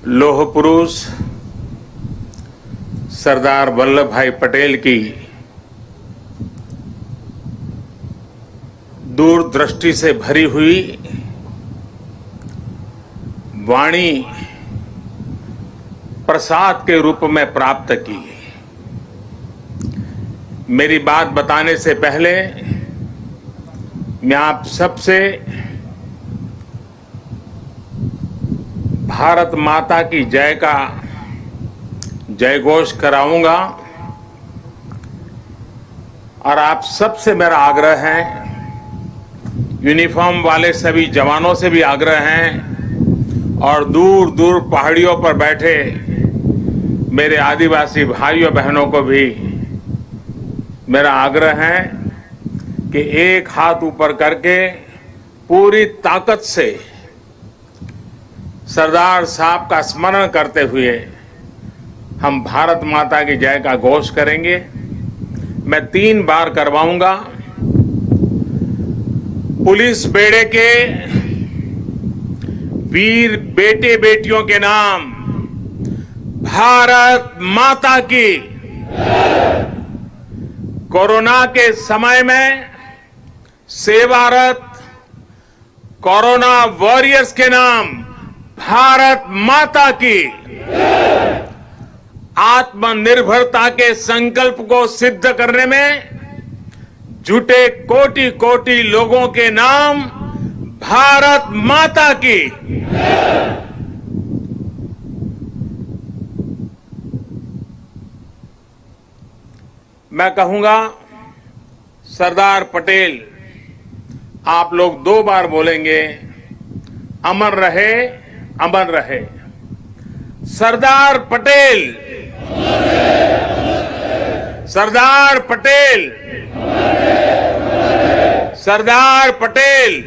लौह पुरुष सरदार वल्लभ भाई पटेल की दूरदृष्टि से भरी हुई वाणी प्रसाद के रूप में प्राप्त की। मेरी बात बताने से पहले मैं आप सबसे भारत माता की जय का जयघोष कराऊंगा और आप सबसे मेरा आग्रह है, यूनिफॉर्म वाले सभी जवानों से भी आग्रह है और दूर दूर पहाड़ियों पर बैठे मेरे आदिवासी भाइयों बहनों को भी मेरा आग्रह है कि एक हाथ ऊपर करके पूरी ताकत से सरदार साहब का स्मरण करते हुए हम भारत माता की जय का घोष करेंगे। मैं 3 बार करवाऊंगा। पुलिस बेड़े के वीर बेटे बेटियों के नाम भारत माता की। कोरोना के समय में सेवारत कोरोना वॉरियर्स के नाम भारत माता की। आत्मनिर्भरता के संकल्प को सिद्ध करने में जुटे कोटि कोटि लोगों के नाम भारत माता की। मैं कहूंगा सरदार पटेल, आप लोग 2 बार बोलेंगे, अमर रहे, अमर रहे। सरदार पटेल, सरदार पटेल, सरदार पटेल।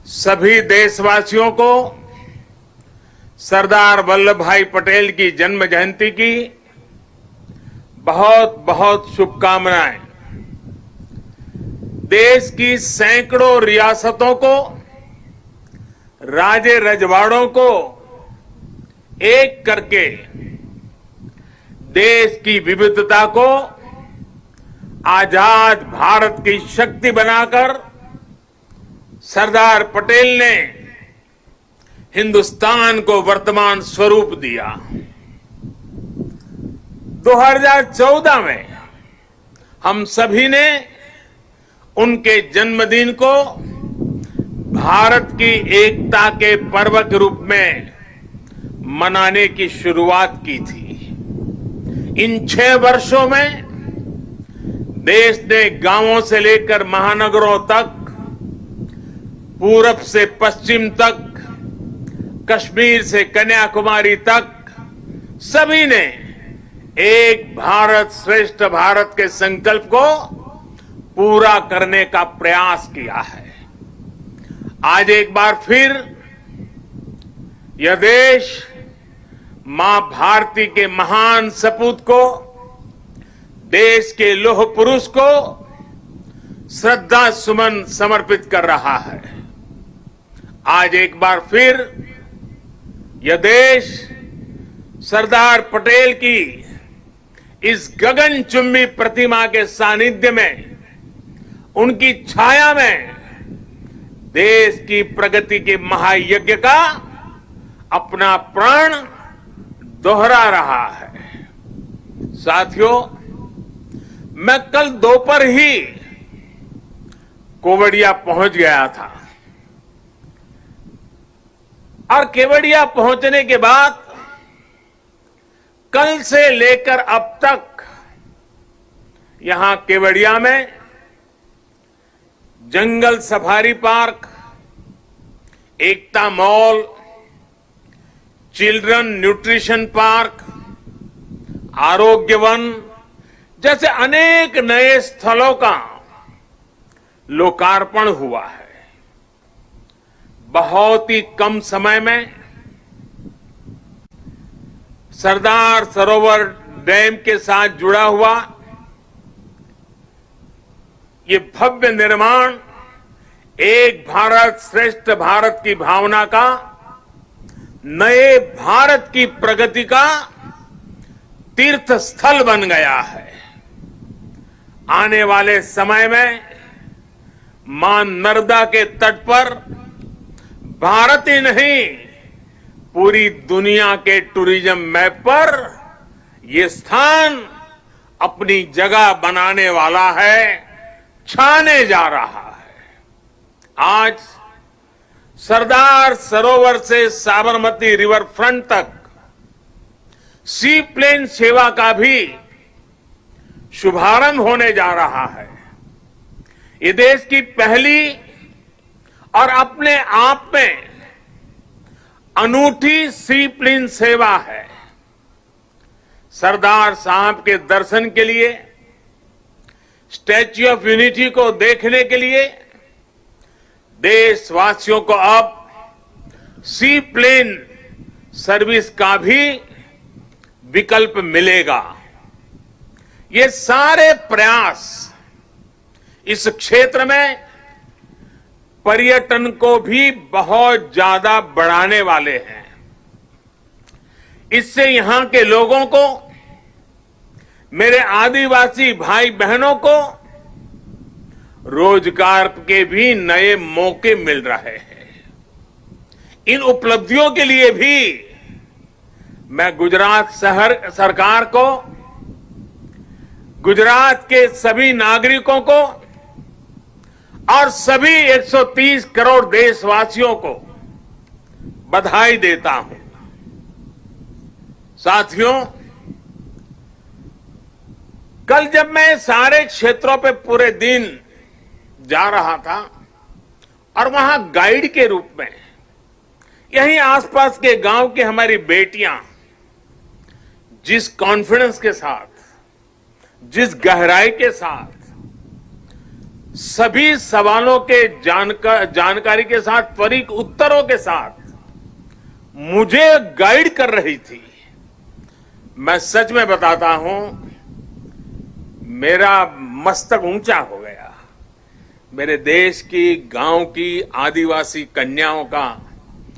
सभी देशवासियों को सरदार वल्लभ भाई पटेल की जन्म जयंती की बहुत बहुत शुभकामनाएं। देश की सैकड़ों रियासतों को, राजे रजवाड़ों को एक करके देश की विविधता को आजाद भारत की शक्ति बनाकर सरदार पटेल ने हिंदुस्तान को वर्तमान स्वरूप दिया। 2014 में हम सभी ने उनके जन्मदिन को भारत की एकता के पर्व के रूप में मनाने की शुरुआत की थी। इन 6 वर्षों में देश ने गांवों से लेकर महानगरों तक, पूरब से पश्चिम तक, कश्मीर से कन्याकुमारी तक सभी ने एक भारत श्रेष्ठ भारत के संकल्प को पूरा करने का प्रयास किया है। आज एक बार फिर यह देश मां भारती के महान सपूत को, देश के लौह पुरुष को श्रद्धा सुमन समर्पित कर रहा है। आज एक बार फिर यह देश सरदार पटेल की इस गगनचुंबी प्रतिमा के सानिध्य में, उनकी छाया में देश की प्रगति के महायज्ञ का अपना प्राण दोहरा रहा है। साथियों, मैं कल दोपहर ही केवड़िया पहुंच गया था और केवड़िया पहुंचने के बाद कल से लेकर अब तक यहां केवड़िया में जंगल सफारी पार्क, एकता मॉल, चिल्ड्रन न्यूट्रिशन पार्क, आरोग्य वन जैसे अनेक नए स्थलों का लोकार्पण हुआ है। बहुत ही कम समय में सरदार सरोवर डैम के साथ जुड़ा हुआ ये भव्य निर्माण एक भारत श्रेष्ठ भारत की भावना का, नए भारत की प्रगति का तीर्थ स्थल बन गया है। आने वाले समय में मां नर्मदा के तट पर भारत ही नहीं, पूरी दुनिया के टूरिज्म मैप पर ये स्थान अपनी जगह बनाने वाला है, छाने जा रहा है। आज सरदार सरोवर से साबरमती रिवर फ्रंट तक सी प्लेन सेवा का भी शुभारंभ होने जा रहा है। ये देश की पहली और अपने आप में अनूठी सी प्लेन सेवा है। सरदार साहब के दर्शन के लिए, स्टैच्यू ऑफ यूनिटी को देखने के लिए देशवासियों को अब सी प्लेन सर्विस का भी विकल्प मिलेगा। ये सारे प्रयास इस क्षेत्र में पर्यटन को भी बहुत ज्यादा बढ़ाने वाले हैं। इससे यहां के लोगों को, मेरे आदिवासी भाई बहनों को रोजगार के भी नए मौके मिल रहे हैं। इन उपलब्धियों के लिए भी मैं गुजरात सरकार को, गुजरात के सभी नागरिकों को और सभी 130 करोड़ देशवासियों को बधाई देता हूं। साथियों, कल जब मैं सारे क्षेत्रों पे पूरे दिन जा रहा था और वहां गाइड के रूप में यहीं आसपास के गांव की हमारी बेटियां जिस कॉन्फिडेंस के साथ, जिस गहराई के साथ, सभी सवालों के जानकारी के साथ, त्वरित उत्तरों के साथ मुझे गाइड कर रही थी, मैं सच में बताता हूं, मेरा मस्तक ऊंचा हो गया। मेरे देश की, गांव की आदिवासी कन्याओं का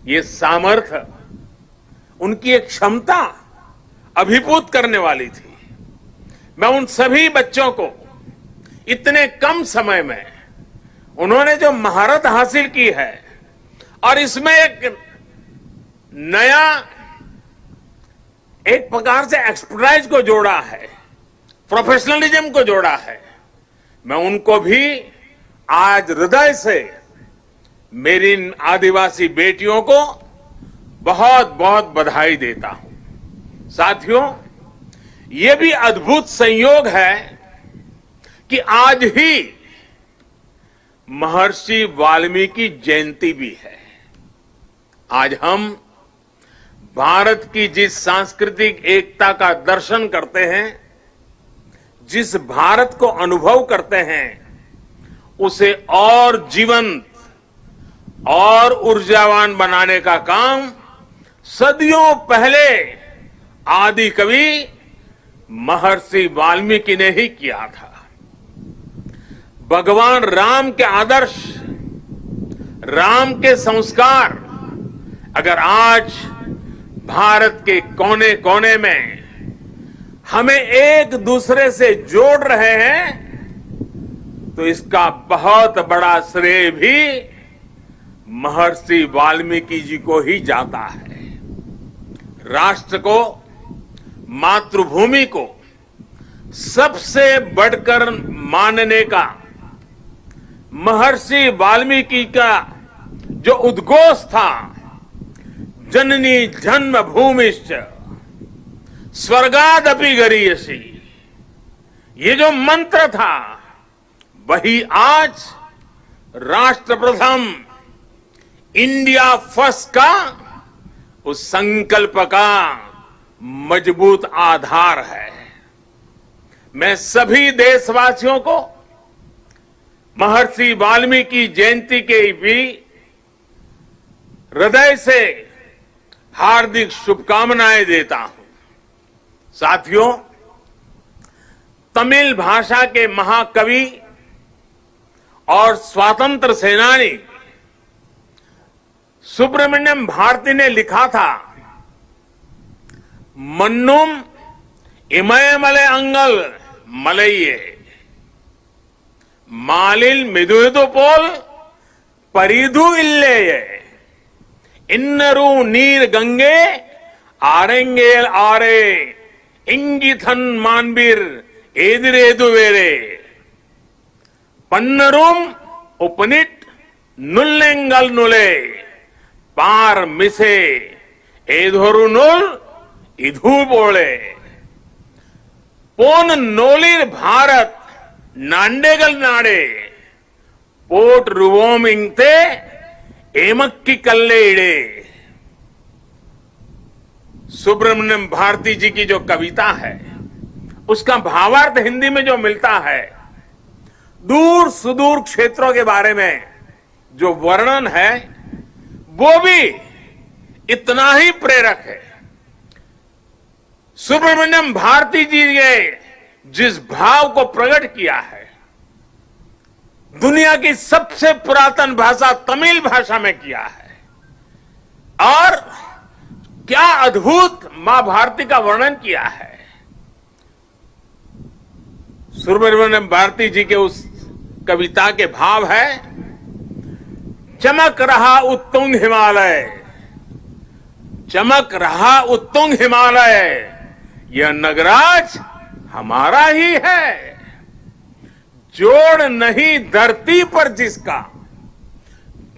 ये सामर्थ्य, उनकी एक क्षमता अभिभूत करने वाली थी। मैं उन सभी बच्चों को इतने कम समय में उन्होंने जो महारत हासिल की है और इसमें एक नया, एक प्रकार से एक्सपर्टाइज को जोड़ा है, प्रोफेशनलिज्म को जोड़ा है, मैं उनको भी आज हृदय से, मेरी इन आदिवासी बेटियों को बहुत बहुत बधाई देता हूं। साथियों, ये भी अद्भुत संयोग है कि आज ही महर्षि वाल्मीकि जयंती भी है। आज हम भारत की जिस सांस्कृतिक एकता का दर्शन करते हैं, जिस भारत को अनुभव करते हैं, उसे और जीवंत और ऊर्जावान बनाने का काम सदियों पहले आदि कवि महर्षि वाल्मीकि ने ही किया था। भगवान राम के आदर्श, राम के संस्कार अगर आज भारत के कोने कोने में हमें एक दूसरे से जोड़ रहे हैं, तो इसका बहुत बड़ा श्रेय भी महर्षि वाल्मीकि जी को ही जाता है। राष्ट्र को, मातृभूमि को सबसे बढ़कर मानने का महर्षि वाल्मीकि का जो उद्घोष था, जननी जन्मभूमिश्च स्वर्गादपि गरीयसी, ये जो मंत्र था, वही आज राष्ट्र प्रथम, इंडिया फर्स्ट का उस संकल्प का मजबूत आधार है। मैं सभी देशवासियों को महर्षि वाल्मीकि जयंती के भी हृदय से हार्दिक शुभकामनाएं देता हूं। साथियों, तमिल भाषा के महाकवि और स्वातंत्र सेनानी सुब्रमण्यम भारती ने लिखा था, मन्नुम इमयमले अंगल मलइये मालिल मिदुयदु पोल परिधु इल्लेये इन्नरू नीर गंगे आरेंगेल आरे इंगिथन मानबीर एदिरेदु वेरे पन्नरूम उपनिट नुल्लेंगल नुले पार मिसे एधोरु नुल इधु बोले पोन नोलिर भारत नांडेगल नाडे पोट रुवोमिंगते एमक्की कल्ले इड़े। सुब्रमण्यम भारती जी की जो कविता है उसका भावार्थ हिंदी में जो मिलता है, दूर सुदूर क्षेत्रों के बारे में जो वर्णन है वो भी इतना ही प्रेरक है। सुब्रमण्यम भारती जी ने जिस भाव को प्रकट किया है, दुनिया की सबसे पुरातन भाषा तमिल भाषा में किया है, और क्या अद्भुत मां भारती का वर्णन किया है। सुब्रमण्यम भारती जी के उस कविता के भाव है, चमक रहा उत्तुंग हिमालय, चमक रहा उत्तुंग हिमालय, यह नगराज हमारा ही है। जोड़ नहीं धरती पर जिसका,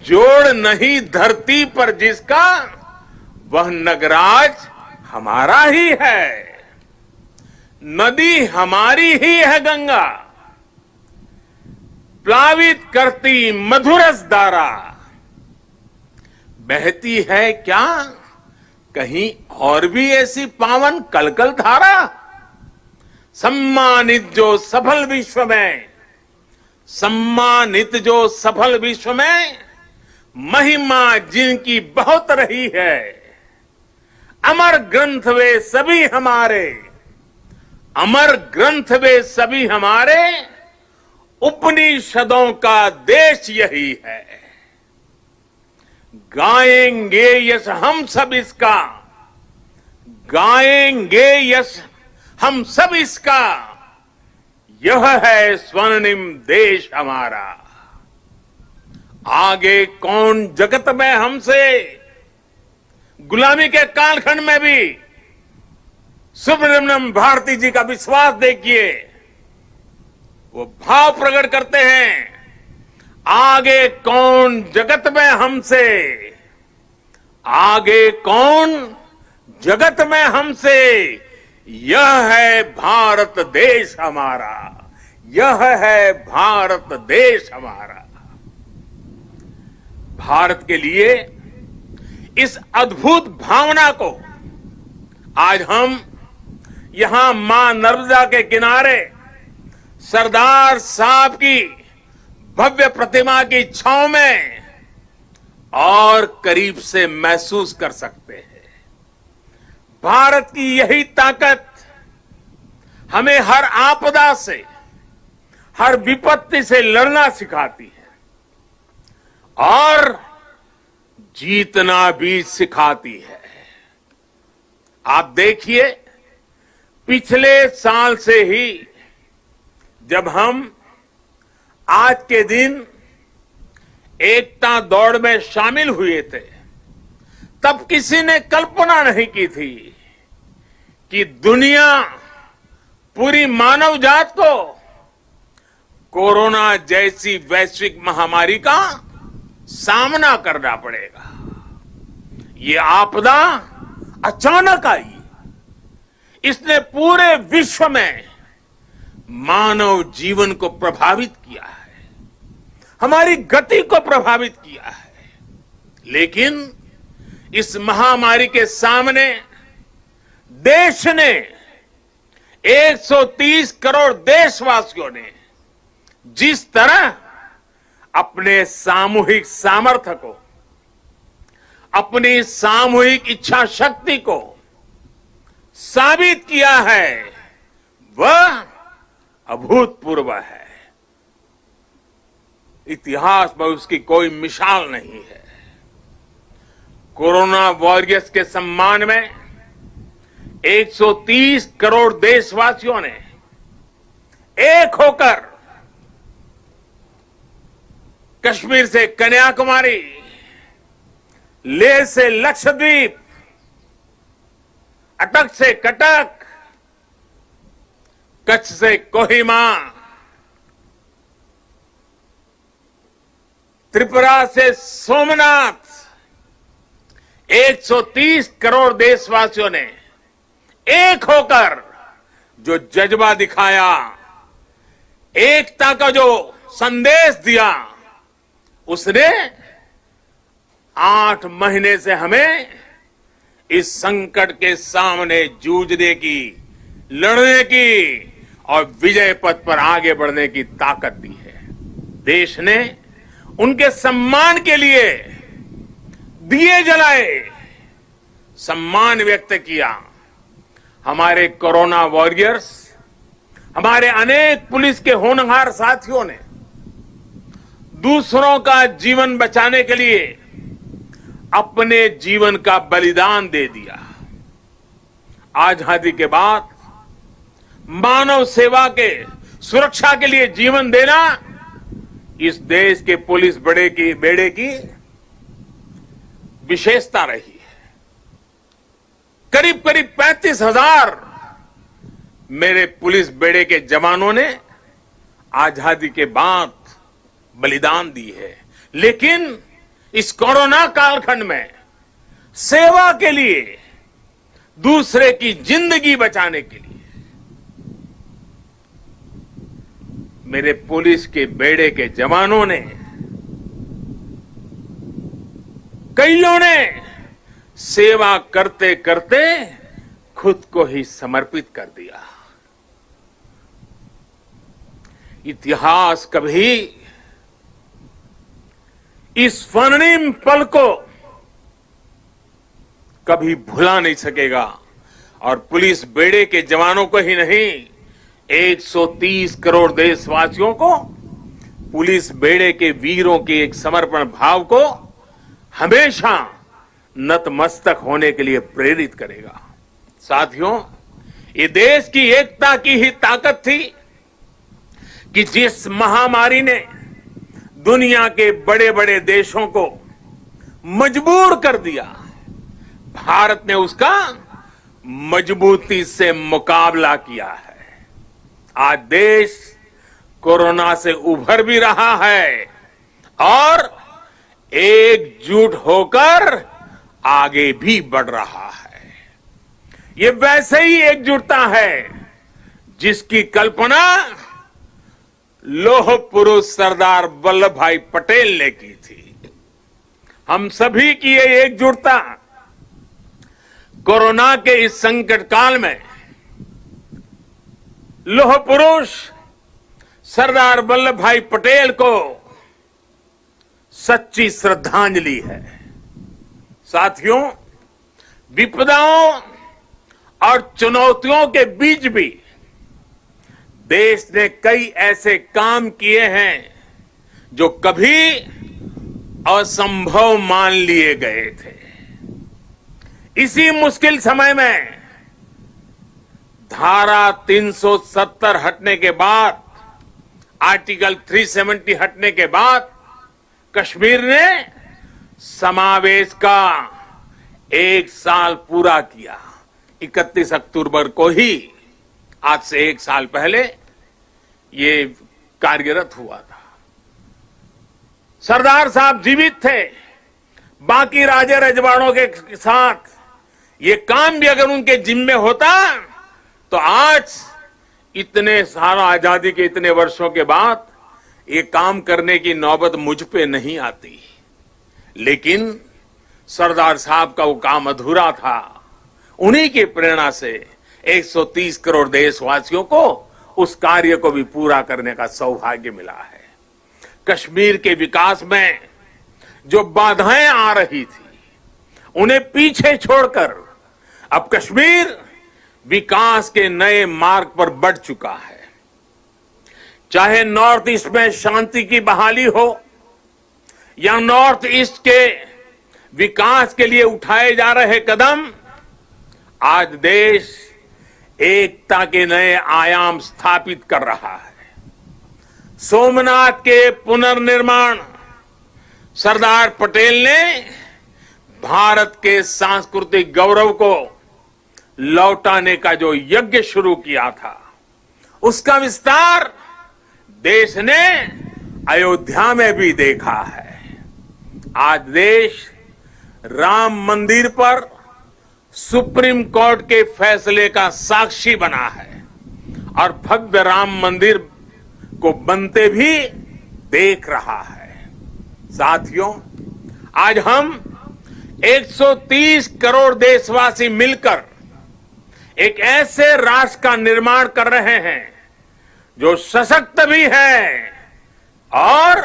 जोड़ नहीं धरती पर जिसका, वह नगराज हमारा ही है। नदी हमारी ही है गंगा, प्लावित करती मधुरस धारा, बहती है क्या कहीं और भी ऐसी पावन कलकल धारा। सम्मानित जो सफल विश्व में, सम्मानित जो सफल विश्व में, महिमा जिनकी बहुत रही है। अमर ग्रंथ वे सभी हमारे, अमर ग्रंथ वे सभी हमारे, उपनिषदों का देश यही है। गाएंगे यश हम सब इसका, गाएंगे यश हम सब इसका, यह है स्वर्णिम देश हमारा। आगे कौन जगत में हमसे, गुलामी के कालखंड में भी सुब्रमण्यम भारती जी का विश्वास देखिए, वो भाव प्रकट करते हैं, आगे कौन जगत में हमसे, आगे कौन जगत में हमसे, यह है भारत देश हमारा, यह है भारत देश हमारा। भारत के लिए इस अद्भुत भावना को आज हम यहां मां नर्मदा के किनारे सरदार साहब की भव्य प्रतिमा की छांव में और करीब से महसूस कर सकते हैं। भारत की यही ताकत हमें हर आपदा से, हर विपत्ति से लड़ना सिखाती है और जीतना भी सिखाती है। आप देखिए, पिछले साल से ही जब हम आज के दिन एकता दौड़ में शामिल हुए थे, तब किसी ने कल्पना नहीं की थी कि दुनिया, पूरी मानव जात को कोरोना जैसी वैश्विक महामारी का सामना करना पड़ेगा। ये आपदा अचानक आई, इसने पूरे विश्व में मानव जीवन को प्रभावित किया है, हमारी गति को प्रभावित किया है। लेकिन इस महामारी के सामने देश ने, 130 करोड़ देशवासियों ने जिस तरह अपने सामूहिक सामर्थ्य को, अपनी सामूहिक इच्छा शक्ति को साबित किया है, वह अभूतपूर्व है। इतिहास में उसकी कोई मिसाल नहीं है। कोरोना वॉरियर्स के सम्मान में 130 करोड़ देशवासियों ने एक होकर कश्मीर से कन्याकुमारी, लेह से लक्षद्वीप, अटक से कटक, कच्छ से कोहिमा, त्रिपुरा से सोमनाथ, 130 करोड़ देशवासियों ने एक होकर जो जज्बा दिखाया, एकता का जो संदेश दिया, उसने 8 महीने से हमें इस संकट के सामने जूझने की, लड़ने की और विजय पथ पर आगे बढ़ने की ताकत दी है। देश ने उनके सम्मान के लिए दिए जलाए, सम्मान व्यक्त किया। हमारे कोरोना वॉरियर्स, हमारे अनेक पुलिस के होनहार साथियों ने दूसरों का जीवन बचाने के लिए अपने जीवन का बलिदान दे दिया। आजादी के बाद मानव सेवा के, सुरक्षा के लिए जीवन देना इस देश के पुलिस बेड़े की विशेषता रही है। करीब करीब 35,000 मेरे पुलिस बेड़े के जवानों ने आजादी के बाद बलिदान दी है, लेकिन इस कोरोना कालखंड में सेवा के लिए, दूसरे की जिंदगी बचाने के लिए मेरे पुलिस के बेड़े के जवानों ने, कईयों ने सेवा करते करते खुद को ही समर्पित कर दिया। इतिहास कभी इस स्वर्णिम पल को कभी भुला नहीं सकेगा और पुलिस बेड़े के जवानों को ही नहीं, 130 करोड़ देशवासियों को पुलिस बेड़े के वीरों के एक समर्पण भाव को हमेशा नतमस्तक होने के लिए प्रेरित करेगा। साथियों, ये देश की एकता की ही ताकत थी कि जिस महामारी ने दुनिया के बड़े बड़े देशों को मजबूर कर दिया, भारत ने उसका मजबूती से मुकाबला किया है। आज देश कोरोना से उभर भी रहा है और एकजुट होकर आगे भी बढ़ रहा है। ये वैसे ही एकजुटता है जिसकी कल्पना लौह पुरुष सरदार वल्लभ भाई पटेल ने की थी। हम सभी की ये एकजुटता कोरोना के इस संकट काल में लौह पुरुष सरदार वल्लभ भाई पटेल को सच्ची श्रद्धांजलि है। साथियों, विपदाओं और चुनौतियों के बीच भी देश ने कई ऐसे काम किए हैं जो कभी असंभव मान लिए गए थे। इसी मुश्किल समय में धारा 370 हटने के बाद, आर्टिकल 370 हटने के बाद कश्मीर ने समावेश का 1 साल पूरा किया। 31 अक्टूबर को ही, आज से 1 साल पहले ये कार्यरत हुआ था। सरदार साहब जीवित थे, बाकी राजे रजवाड़ों के साथ ये काम भी अगर उनके जिम्मे होता तो आज इतने सारा आजादी के इतने वर्षों के बाद ये काम करने की नौबत मुझ पे नहीं आती। लेकिन सरदार साहब का वो काम अधूरा था। उन्हीं की प्रेरणा से 130 करोड़ देशवासियों को उस कार्य को भी पूरा करने का सौभाग्य मिला है। कश्मीर के विकास में जो बाधाएं आ रही थी, उन्हें पीछे छोड़कर अब कश्मीर विकास के नए मार्ग पर बढ़ चुका है। चाहे नॉर्थ ईस्ट में शांति की बहाली हो या नॉर्थ ईस्ट के विकास के लिए उठाए जा रहे कदम, आज देश एकता के नए आयाम स्थापित कर रहा है। सोमनाथ के पुनर्निर्माण सरदार पटेल ने भारत के सांस्कृतिक गौरव को लौटाने का जो यज्ञ शुरू किया था, उसका विस्तार देश ने अयोध्या में भी देखा है। आज देश राम मंदिर पर सुप्रीम कोर्ट के फैसले का साक्षी बना है और भव्य राम मंदिर को बनते भी देख रहा है। साथियों, आज हम 130 करोड़ देशवासी मिलकर एक ऐसे राष्ट्र का निर्माण कर रहे हैं जो सशक्त भी है और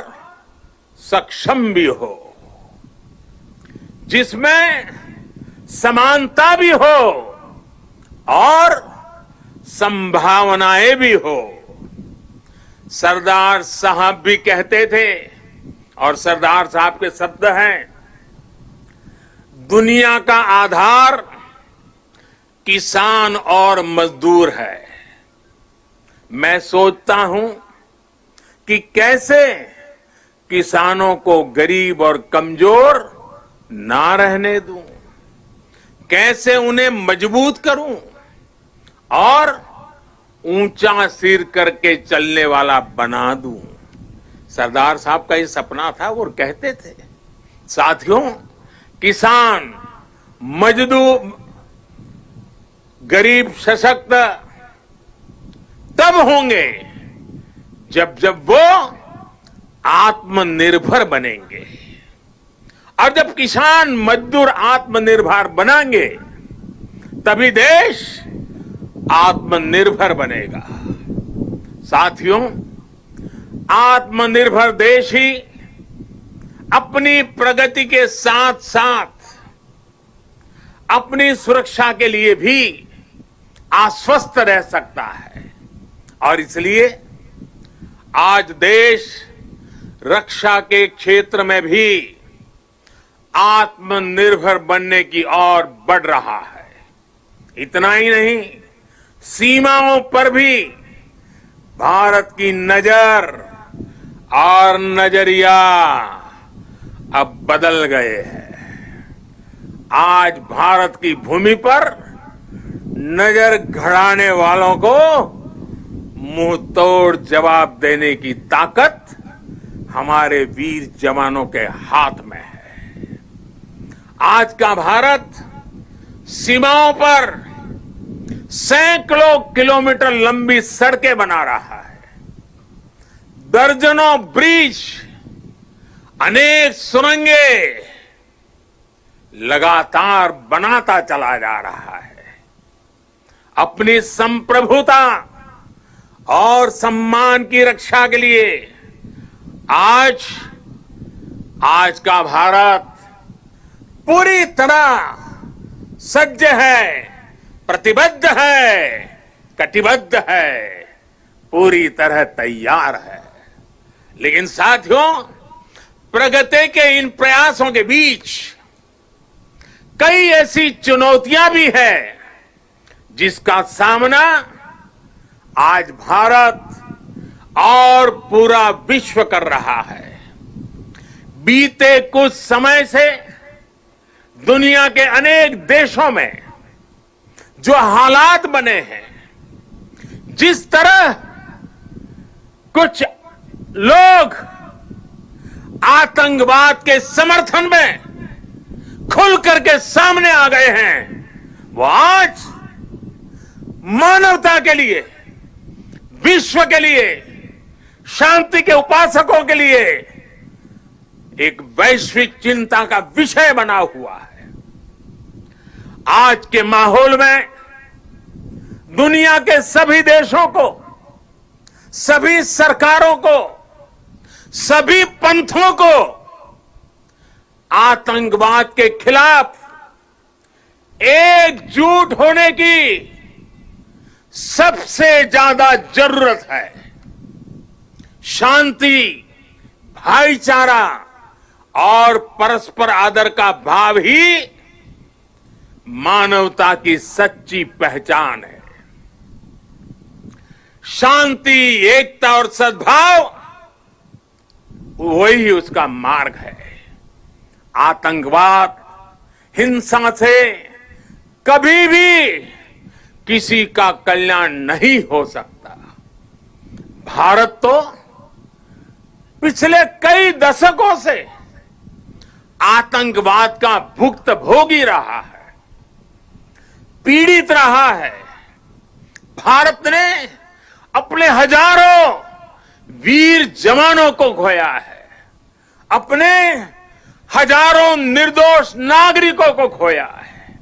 सक्षम भी हो, जिसमें समानता भी हो और संभावनाएं भी हो। सरदार साहब भी कहते थे, और सरदार साहब के शब्द हैं, दुनिया का आधार किसान और मजदूर है। मैं सोचता हूं कि कैसे किसानों को गरीब और कमजोर ना रहने दूं, कैसे उन्हें मजबूत करूं और ऊंचा सिर करके चलने वाला बना दूं। सरदार साहब का ये सपना था, वो कहते थे। साथियों, किसान, मजदूर, गरीब सशक्त तब होंगे जब वो आत्मनिर्भर बनेंगे, और जब किसान मजदूर आत्मनिर्भर बनेंगे तभी देश आत्मनिर्भर बनेगा। साथियों, आत्मनिर्भर देश ही अपनी प्रगति के साथ साथ अपनी सुरक्षा के लिए भी आश्वस्त रह सकता है, और इसलिए आज देश रक्षा के क्षेत्र में भी आत्मनिर्भर बनने की ओर बढ़ रहा है। इतना ही नहीं, सीमाओं पर भी भारत की नजर और नजरिया अब बदल गए हैं। आज भारत की भूमि पर नजर गड़ाने वालों को मुंह तोड़ जवाब देने की ताकत हमारे वीर जवानों के हाथ में है। आज का भारत सीमाओं पर सैकड़ों किलोमीटर लंबी सड़कें बना रहा है, दर्जनों ब्रिज, अनेक सुरंगें लगातार बनाता चला जा रहा है। अपनी संप्रभुता और सम्मान की रक्षा के लिए आज का भारत पूरी तरह सज्ज है, प्रतिबद्ध है, कटिबद्ध है, पूरी तरह तैयार है। लेकिन साथियों, प्रगति के इन प्रयासों के बीच कई ऐसी चुनौतियां भी हैं जिसका सामना आज भारत और पूरा विश्व कर रहा है। बीते कुछ समय से दुनिया के अनेक देशों में जो हालात बने हैं, जिस तरह कुछ लोग आतंकवाद के समर्थन में खुल करके सामने आ गए हैं, वो आज मानवता के लिए, विश्व के लिए, शांति के उपासकों के लिए एक वैश्विक चिंता का विषय बना हुआ है। आज के माहौल में दुनिया के सभी देशों को, सभी सरकारों को, सभी पंथों को आतंकवाद के खिलाफ एकजुट होने की सबसे ज्यादा जरूरत है। शांति, भाईचारा और परस्पर आदर का भाव ही मानवता की सच्ची पहचान है। शांति, एकता और सद्भाव वही उसका मार्ग है। आतंकवाद, हिंसा से कभी भी किसी का कल्याण नहीं हो सकता। भारत तो पिछले कई दशकों से आतंकवाद का भुक्तभोगी रहा है, पीड़ित रहा है। भारत ने अपने हजारों वीर जवानों को खोया है, अपने हजारों निर्दोष नागरिकों को खोया है,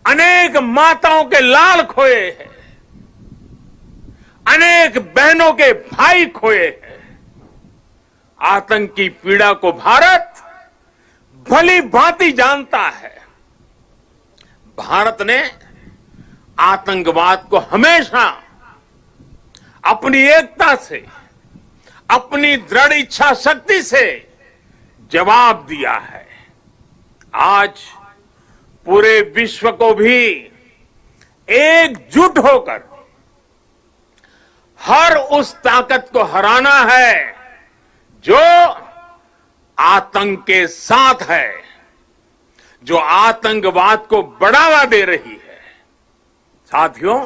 अनेक माताओं के लाल खोए हैं, अनेक बहनों के भाई खोए हैं। आतंक की पीड़ा को भारत भली भांति जानता है। भारत ने आतंकवाद को हमेशा अपनी एकता से, अपनी दृढ़ इच्छा शक्ति से जवाब दिया है। आज पूरे विश्व को भी एकजुट होकर हर उस ताकत को हराना है जो आतंक के साथ है, जो आतंकवाद को बढ़ावा दे रही है। साथियों,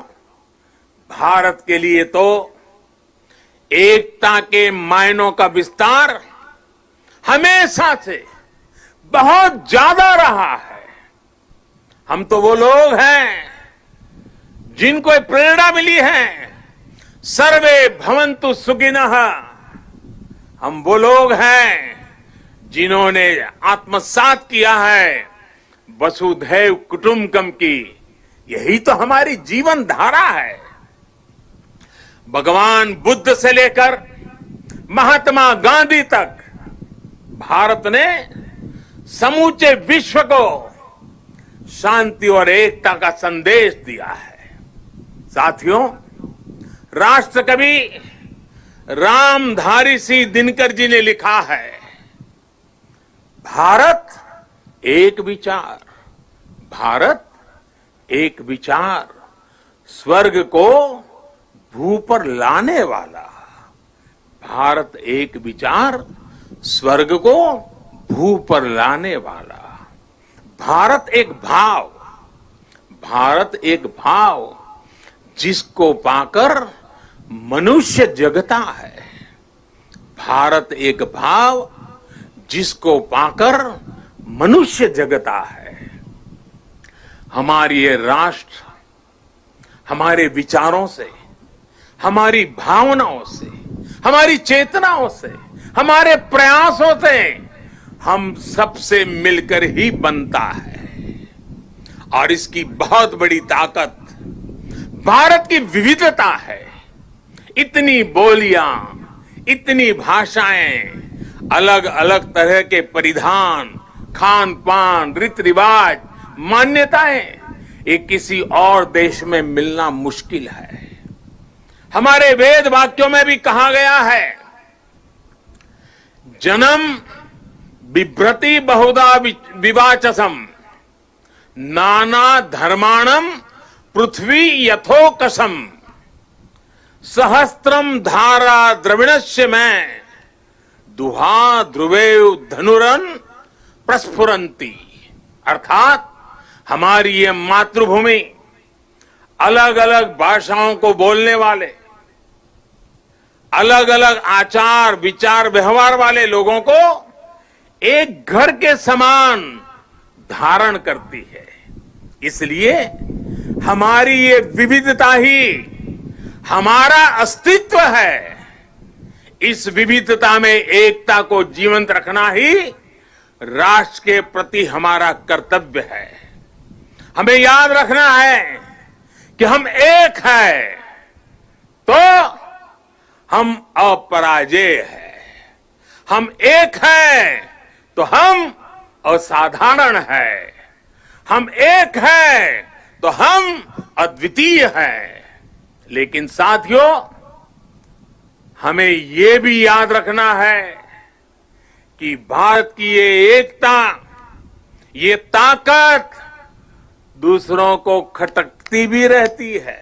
भारत के लिए तो एकता के मायनों का विस्तार हमेशा से बहुत ज्यादा रहा है। हम तो वो लोग हैं जिनको प्रेरणा मिली है, सर्वे भवन्तु सुखिनः। हम वो लोग हैं जिन्होंने आत्मसात किया है वसुधैव कुटुंबकम की। यही तो हमारी जीवन धारा है। भगवान बुद्ध से लेकर महात्मा गांधी तक भारत ने समूचे विश्व को शांति और एकता का संदेश दिया है। साथियों, राष्ट्रकवि रामधारी सिंह दिनकर जी ने लिखा है, भारत एक विचार, भारत एक विचार, स्वर्ग को भू पर लाने वाला। भारत एक विचार, स्वर्ग को भू पर लाने वाला। भारत एक भाव, भारत एक भाव जिसको पाकर मनुष्य जगता है। भारत एक भाव जिसको पाकर मनुष्य जगता है। हमारी ये राष्ट्र हमारे विचारों से, हमारी भावनाओं से, हमारी चेतनाओं से, हमारे प्रयासों से हम सबसे मिलकर ही बनता है। और इसकी बहुत बड़ी ताकत भारत की विविधता है। इतनी बोलियां, इतनी भाषाएं, अलग अलग तरह के परिधान, खान पान, रीति रिवाज, मान्यताएं, ये किसी और देश में मिलना मुश्किल है। हमारे वेद वाक्यों में भी कहा गया है, जन्म बिभ्रति बहुधा विवाचसम, नाना धर्माणम पृथ्वी यथोकसम, सहस्त्रम धारा द्रविणस्य में, दुहा ध्रुवेव धनुरन प्रस्फुरंती। अर्थात हमारी ये मातृभूमि अलग अलग भाषाओं को बोलने वाले, अलग अलग आचार विचार व्यवहार वाले लोगों को एक घर के समान धारण करती है। इसलिए हमारी ये विविधता ही हमारा अस्तित्व है। इस विविधता में एकता को जीवंत रखना ही राष्ट्र के प्रति हमारा कर्तव्य है। हमें याद रखना है कि हम एक हैं तो हम अपराजेय हैं, हम एक हैं तो हम असाधारण हैं, हम एक हैं तो हम अद्वितीय हैं। लेकिन साथियों, हमें ये भी याद रखना है कि भारत की ये एकता, ये ताकत दूसरों को खटकती भी रहती है।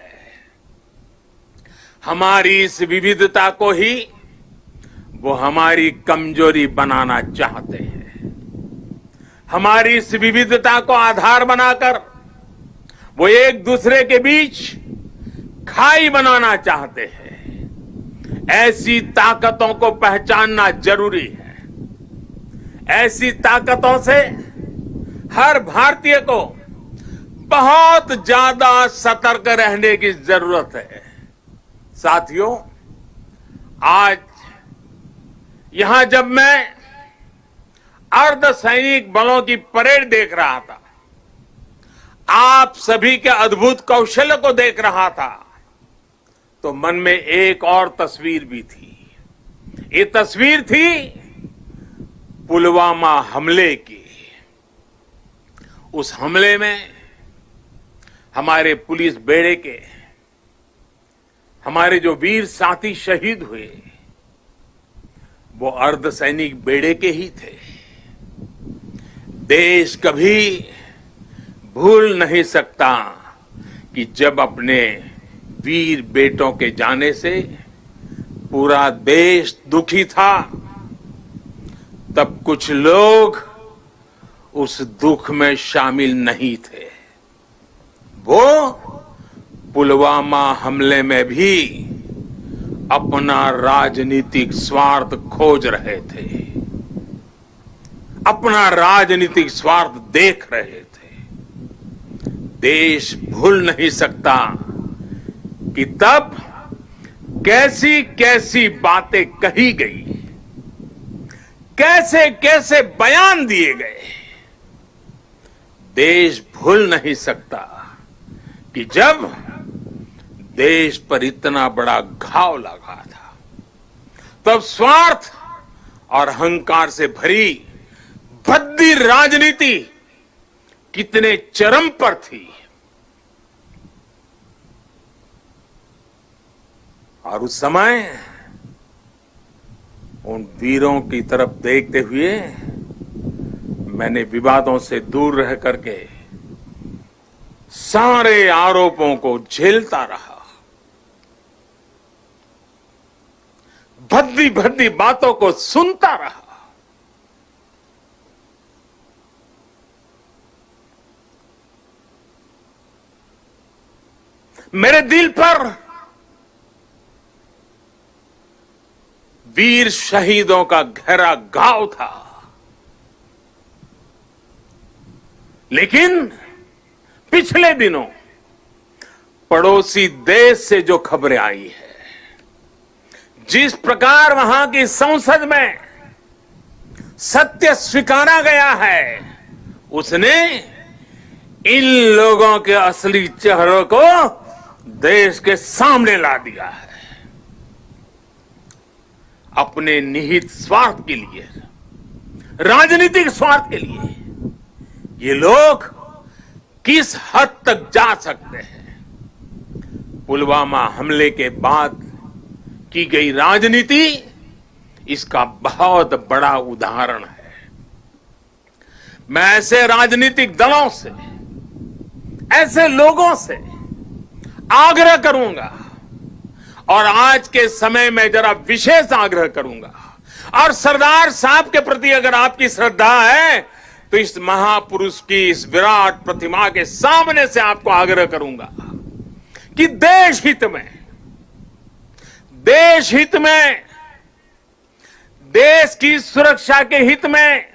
हमारी इस विविधता को ही वो हमारी कमजोरी बनाना चाहते हैं। हमारी इस विविधता को आधार बनाकर वो एक दूसरे के बीच खाई बनाना चाहते हैं। ऐसी ताकतों को पहचानना जरूरी है। ऐसी ताकतों से हर भारतीय को बहुत ज्यादा सतर्क रहने की जरूरत है। साथियों, आज यहां जब मैं अर्धसैनिक बलों की परेड देख रहा था, आप सभी के अद्भुत कौशल्य को देख रहा था, तो मन में एक और तस्वीर भी थी। ये तस्वीर थी पुलवामा हमले की। उस हमले में हमारे पुलिस बेड़े के हमारे जो वीर साथी शहीद हुए, वो अर्धसैनिक बेड़े के ही थे। देश कभी भूल नहीं सकता कि जब अपने वीर बेटों के जाने से पूरा देश दुखी था, तब कुछ लोग उस दुख में शामिल नहीं थे। वो पुलवामा हमले में भी अपना राजनीतिक स्वार्थ खोज रहे थे, अपना राजनीतिक स्वार्थ देख रहे थे। देश भूल नहीं सकता कि तब कैसी कैसी बातें कही गई, कैसे कैसे बयान दिए गए। देश भूल नहीं सकता कि जब देश पर इतना बड़ा घाव लगा था, तब स्वार्थ और अहंकार से भरी भद्दी राजनीति कितने चरम पर थी। और उस समय उन वीरों की तरफ देखते हुए मैंने विवादों से दूर रह करके सारे आरोपों को झेलता रहा। भद्दी भद्दी बातों को सुनता रहा। मेरे दिल पर वीर शहीदों का गहरा घाव था, लेकिन पिछले दिनों पड़ोसी देश से जो खबरें आई है, जिस प्रकार वहां की संसद में सत्य स्वीकारा गया है, उसने इन लोगों के असली चेहरों को देश के सामने ला दिया है। अपने निहित स्वार्थ के लिए, राजनीतिक स्वार्थ के लिए ये लोग किस हद तक जा सकते हैं। पुलवामा हमले के बाद की गई राजनीति इसका बहुत बड़ा उदाहरण है। मैं ऐसे राजनीतिक दलों से, ऐसे लोगों से आग्रह करूंगा, और आज के समय में जरा विशेष आग्रह करूंगा, और सरदार साहब के प्रति अगर आपकी श्रद्धा है तो इस महापुरुष की इस विराट प्रतिमा के सामने से आपको आग्रह करूंगा कि देश हित में, देश की सुरक्षा के हित में,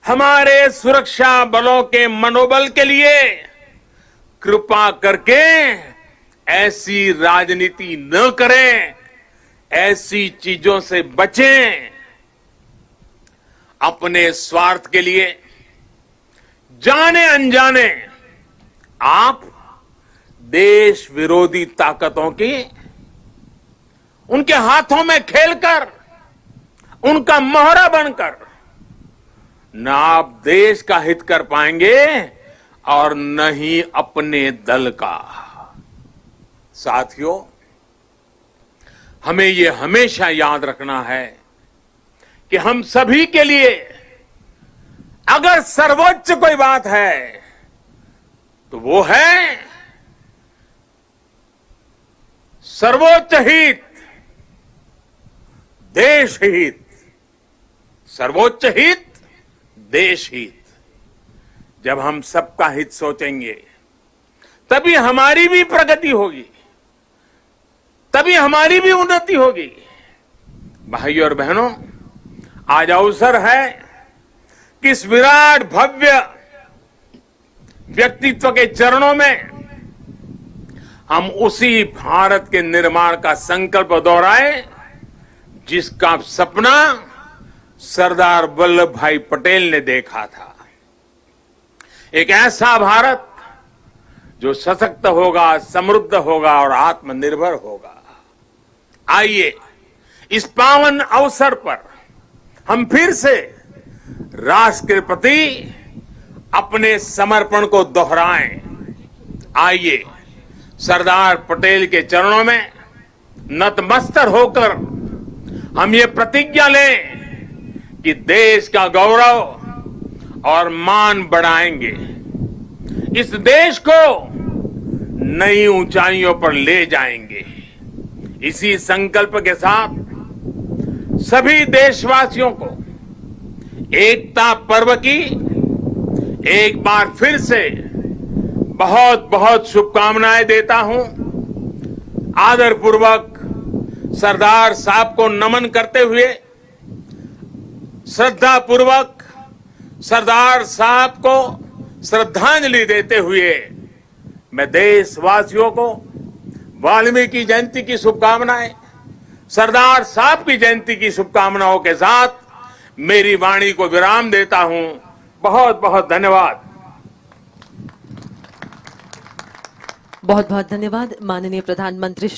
हमारे सुरक्षा बलों के मनोबल के लिए कृपा करके ऐसी राजनीति न करें, ऐसी चीजों से बचें। अपने स्वार्थ के लिए जाने अनजाने आप देश विरोधी ताकतों की उनके हाथों में खेलकर, उनका मोहरा बनकर न आप देश का हित कर पाएंगे और न ही अपने दल का। साथियों, हमें ये हमेशा याद रखना है कि हम सभी के लिए अगर सर्वोच्च कोई बात है तो वो है सर्वोच्च हित, देश हित। सर्वोच्च हित, देश हित। जब हम सबका हित सोचेंगे तभी हमारी भी प्रगति होगी, तभी हमारी भी उन्नति होगी। भाइयों और बहनों, आज अवसर है कि इस विराट भव्य व्यक्तित्व के चरणों में हम उसी भारत के निर्माण का संकल्प दोहराएं जिसका सपना सरदार वल्लभ भाई पटेल ने देखा था। एक ऐसा भारत जो सशक्त होगा, समृद्ध होगा और आत्मनिर्भर होगा। आइए इस पावन अवसर पर हम फिर से राष्ट्र के प्रति अपने समर्पण को दोहराएं। आइए सरदार पटेल के चरणों में नतमस्तक होकर हम ये प्रतिज्ञा लें कि देश का गौरव और मान बढ़ाएंगे, इस देश को नई ऊंचाइयों पर ले जाएंगे। इसी संकल्प के साथ सभी देशवासियों को एकता पर्व की एक बार फिर से बहुत बहुत शुभकामनाएं देता हूं। आदरपूर्वक सरदार साहब को नमन करते हुए, श्रद्धापूर्वक सरदार साहब को श्रद्धांजलि देते हुए मैं देशवासियों को वाल्मीकि जयंती की शुभकामनाएं, सरदार साहब की जयंती की शुभकामनाओं के साथ मेरी वाणी को विराम देता हूं। बहुत बहुत धन्यवाद। बहुत बहुत धन्यवाद माननीय प्रधानमंत्री।